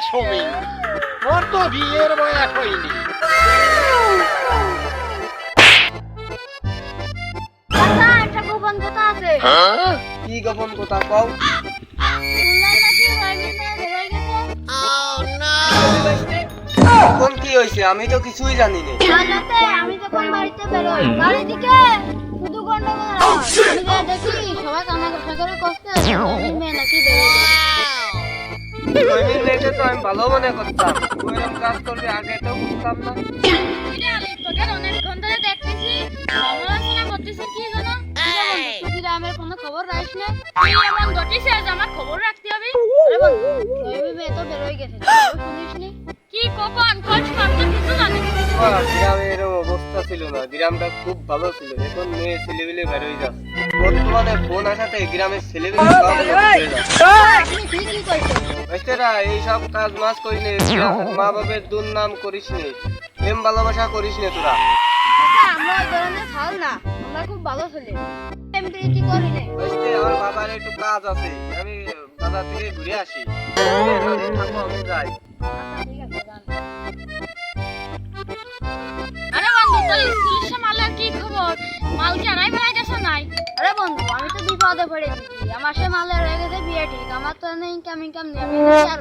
সমী, তোর তো বিয়ের বয়স হয়নি। চাচা, একটা গোপন কথা আছে। কি গোপন কথা কও? শুনলাম নাকি রহিমের মেয়ে বের হয়ে গেছে। এখন কি হয়েছে? আমি তো কিছুই জানি না। রাতে আমি যখন বাড়িতে বেরোই, চারিদিকে শুধু গন্ডগোল আওয়াজ। আমি যা দেখি সবাই কান্নাকাটা করে কষ্ট, রহিমের মেয়ে নাকি বের হয়ে গেছে। রহিমের মেয়েকে তো আমি ভালো মনে করতাম, ওইরকম কাজ করবে আগে তো বুঝতাম না। কিরে আলি, তোকে অনেকক্ষণ ধরে দেখতেছি, সমালোচনা করতেছিস কি জানো? সুধিরামের কোনো খবর রাখিস না? তুই এমন ঘটিস আজ আমার খবর রাখতে হবে? আরে বন্ধু, রহিমের মেয়ে তো বের হয়ে গেছে, শুনিসনি? কি কখন খোঁজ করতে কিছু জানিস? গ্রামের এরকম অবস্থা ছিল না, গ্রামটা খুব ভালো ছিল। এখন মেয়ে ছেলেপিলে বের হয়ে যাচ্ছে। বর্তমানে ফোন আসাতে গ্রামের ছেলেপিলে সব বের যাচ্ছে। আপনি ঠিকই কইছেন। বেচারা এইসব কাজ মাস করিস নে, মা বাপের দুর্নাম করিস নে, প্রেম ভালোবাসা করিস নে তোরা। আচ্ছা, আমরা ওই ধরনের ছাল না, আমরা খুব ভালো ছেলে, প্রেম প্রীতি করি না। বুঝতে আমার বাবার একটু কাজ আছে, আমি বাজার থেকে ঘুরে আসি। থাকো, আমি যাই। আরে বন্ধু, তোর স্কুলের সে মালের কি খবর? মাল কি আনাই বেড়াই গেছে নাই? আরে বন্ধু, আমি তো বিপদে পড়ে গেছি। আমার সে মালের হয়ে গেছে বিয়ে ঠিক, আমার তো ইনকাম নেই, আমি আর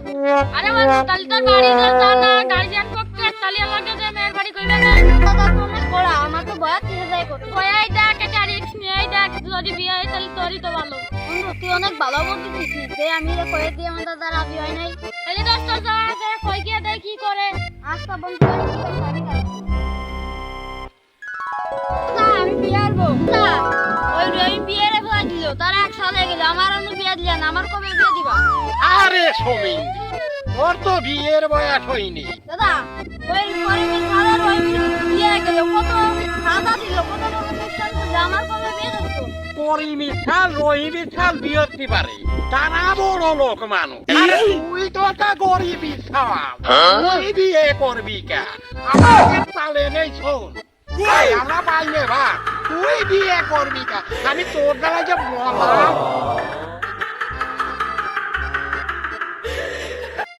আরে বন্ধু, তাহলে তোর গাড়ি যা না, গার্জিয়ান পক্ষে তাহলে আমাকে যে মেয়ের বাড়ি কইবে না। দাদা তুমি কোড়া, আমার তো বয়া 30,000 করতে। বয়াই দেখ, একটা রিস্ক নিয়েই দেখ, যদি বিয়ে হয় তাহলে তোরই তো ভালো। বন্ধু, তুই অনেক ভালো বলতেছিস যে আমি রে কয়ে দিয়ে আমার দাদা রাজি হয় নাই। তাহলে দোস্ত যা আছে কই গিয়ে দেখ কি করে। আচ্ছা বন্ধু, আমি আমি বিয়ে আরবো। ওই রবি বিয়ে রে ভয় দিল, তার 1 সাল হয়ে গেল, আমার অন্য বিয়ে দিলেন, আমার কবে বিয়ে দিবা? আরে সমী, তোর তো বিয়ের বয়স হয়নি। দাদা, ওই গরিবের সারা রবি বিয়ে গেল, কত সাদা দিল, কত অনুষ্ঠান করলে, আমার কবে বিয়ে দিত? পরিমিশাল রহিমিশাল বিয়ে দিতে পারে, তারা বড় লোক মানুষ। আরে তুই তো একটা গরিবই সওয়াল, তুই বিয়ে করবি কে? আমাকে চালে নেই শোন, এই আমরা পাইলে ভাই, তুই বিয়ে করবি কে? আমি তোর দ্বারা যে বললাম